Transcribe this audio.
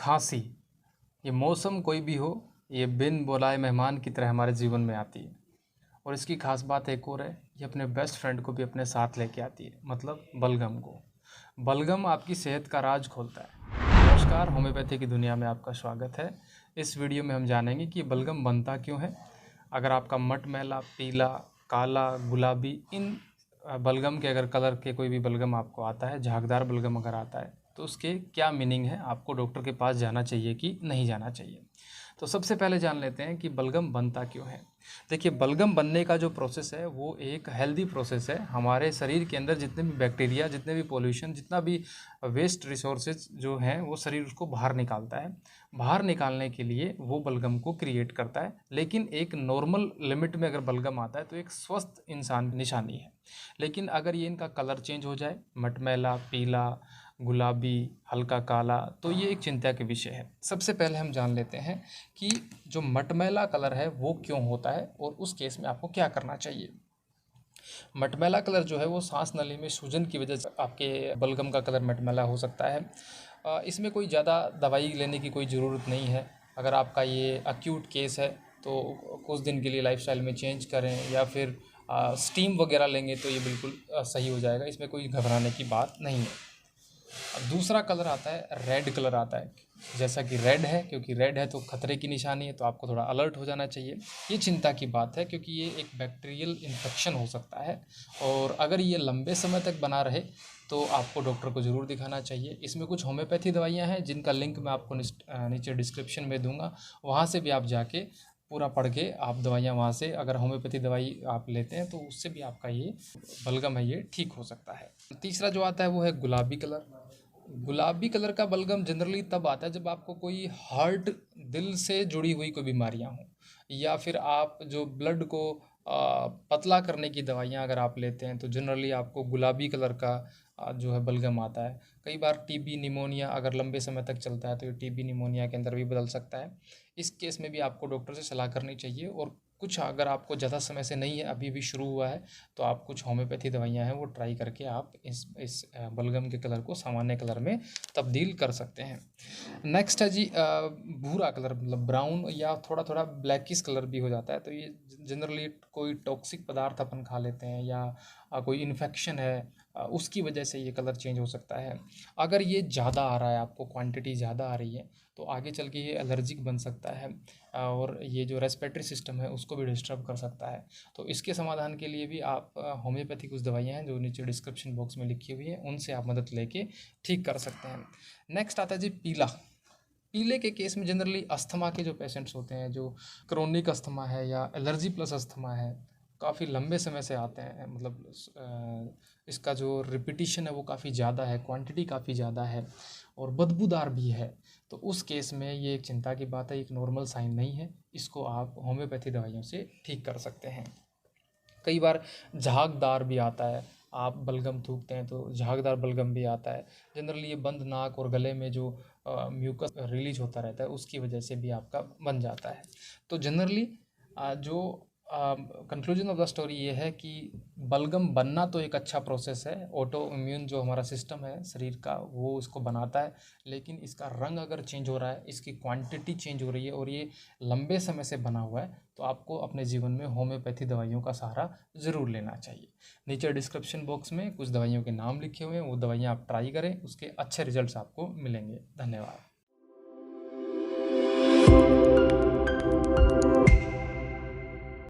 खांसी, ये मौसम कोई भी हो, ये बिन बुलाए मेहमान की तरह हमारे जीवन में आती है। और इसकी खास बात एक और है, ये अपने बेस्ट फ्रेंड को भी अपने साथ लेके आती है, मतलब बलगम को। बलगम आपकी सेहत का राज खोलता है। नमस्कार, होम्योपैथी की दुनिया में आपका स्वागत है। इस वीडियो में हम जानेंगे कि बलगम बनता क्यों है। अगर आपका मटमैला, पीला, काला, गुलाबी, इन बलगम के अगर कलर के कोई भी बलगम आपको आता है, झागदार बलगम अगर आता है, तो उसके क्या मीनिंग है, आपको डॉक्टर के पास जाना चाहिए कि नहीं जाना चाहिए। तो सबसे पहले जान लेते हैं कि बलगम बनता क्यों है। देखिए, बलगम बनने का जो प्रोसेस है वो एक हेल्दी प्रोसेस है। हमारे शरीर के अंदर जितने भी बैक्टीरिया, जितने भी पॉल्यूशन, जितना भी वेस्ट रिसोर्सेज जो हैं वो शरीर उसको बाहर निकालता है। बाहर निकालने के लिए वो बलगम को क्रिएट करता है। लेकिन एक नॉर्मल लिमिट में अगर बलगम आता है तो एक स्वस्थ इंसान निशानी है। लेकिन अगर ये इनका कलर चेंज हो जाए, मटमैला, पीला, गुलाबी, हल्का काला, तो ये एक चिंता के विषय है। सबसे पहले हम जान लेते हैं कि जो मटमैला कलर है वो क्यों होता है और उस केस में आपको क्या करना चाहिए। मटमैला कलर जो है वो सांस नली में सूजन की वजह से आपके बलगम का कलर मटमैला हो सकता है। इसमें कोई ज़्यादा दवाई लेने की कोई ज़रूरत नहीं है। अगर आपका ये अक्यूट केस है तो कुछ दिन के लिए लाइफस्टाइल में चेंज करें या फिर स्टीम वगैरह लेंगे तो ये बिल्कुल सही हो जाएगा। इसमें कोई घबराने की बात नहीं है। अब दूसरा कलर आता है, रेड कलर आता है। जैसा कि रेड है, क्योंकि रेड है तो खतरे की निशानी है, तो आपको थोड़ा अलर्ट हो जाना चाहिए। ये चिंता की बात है क्योंकि ये एक बैक्टीरियल इन्फेक्शन हो सकता है और अगर ये लंबे समय तक बना रहे तो आपको डॉक्टर को ज़रूर दिखाना चाहिए। इसमें कुछ होम्योपैथी दवाइयाँ हैं जिनका लिंक मैं आपको नीचे डिस्क्रिप्शन में दूंगा। वहाँ से भी आप जाके पूरा पढ़ के आप दवाइयाँ वहाँ से, अगर होम्योपैथी दवाई आप लेते हैं तो उससे भी आपका ये बलगम है ये ठीक हो सकता है। तीसरा जो आता है वो है गुलाबी कलर। गुलाबी कलर का बलगम जनरली तब आता है जब आपको कोई हार्ट, दिल से जुड़ी हुई कोई बीमारियां हों, या फिर आप जो ब्लड को पतला करने की दवाइयां अगर आप लेते हैं तो जनरली आपको गुलाबी कलर का जो है बलगम आता है। कई बार टीबी, निमोनिया अगर लंबे समय तक चलता है तो ये टीबी, निमोनिया के अंदर भी बदल सकता है। इस केस में भी आपको डॉक्टर से सलाह करनी चाहिए। और कुछ अगर आपको ज़्यादा समय से नहीं है, अभी भी शुरू हुआ है, तो आप कुछ होम्योपैथी दवाइयाँ हैं वो ट्राई करके आप इस बलगम के कलर को सामान्य कलर में तब्दील कर सकते हैं। नेक्स्ट है जी भूरा कलर, मतलब ब्राउन या थोड़ा थोड़ा ब्लैकिश कलर भी हो जाता है। तो ये जनरली कोई टॉक्सिक पदार्थ अपन खा लेते हैं या कोई इन्फेक्शन है, उसकी वजह से ये कलर चेंज हो सकता है। अगर ये ज़्यादा आ रहा है, आपको क्वांटिटी ज़्यादा आ रही है, तो आगे चल के ये एलर्जिक बन सकता है और ये जो रेस्पिरेटरी सिस्टम है उसको भी डिस्टर्ब कर सकता है। तो इसके समाधान के लिए भी आप होम्योपैथी कुछ दवाइयाँ हैं जो नीचे डिस्क्रिप्शन बॉक्स में लिखी हुई है, उनसे आप मदद लेके ठीक कर सकते हैं। नेक्स्ट आता है जी पीला। पीले के केस में जनरली अस्थमा के जो पेशेंट्स होते हैं, जो क्रोनिक अस्थमा है या एलर्जी प्लस अस्थमा है, काफ़ी लंबे समय से आते हैं, मतलब इसका जो रिपीटिशन है वो काफ़ी ज़्यादा है, क्वांटिटी काफ़ी ज़्यादा है और बदबूदार भी है। तो उस केस में ये एक चिंता की बात है, एक नॉर्मल साइन नहीं है। इसको आप होम्योपैथी दवाइयों से ठीक कर सकते हैं। कई बार झागदार भी आता है, आप बलगम थूकते हैं तो झागदार बलगम भी आता है। जनरली ये बंद नाक और गले में जो म्यूकस रिलीज होता रहता है उसकी वजह से भी आपका बन जाता है। तो जनरली जो कंक्लूजन ऑफ द स्टोरी ये है कि बलगम बनना तो एक अच्छा प्रोसेस है। ऑटो इम्यून जो हमारा सिस्टम है शरीर का वो इसको बनाता है, लेकिन इसका रंग अगर चेंज हो रहा है, इसकी क्वांटिटी चेंज हो रही है और ये लंबे समय से बना हुआ है, तो आपको अपने जीवन में होम्योपैथी दवाइयों का सहारा ज़रूर लेना चाहिए। नीचे डिस्क्रिप्शन बॉक्स में कुछ दवाइयों के नाम लिखे हुए हैं, वो दवाइयाँ आप ट्राई करें, उसके अच्छे रिजल्ट्स आपको मिलेंगे। धन्यवाद।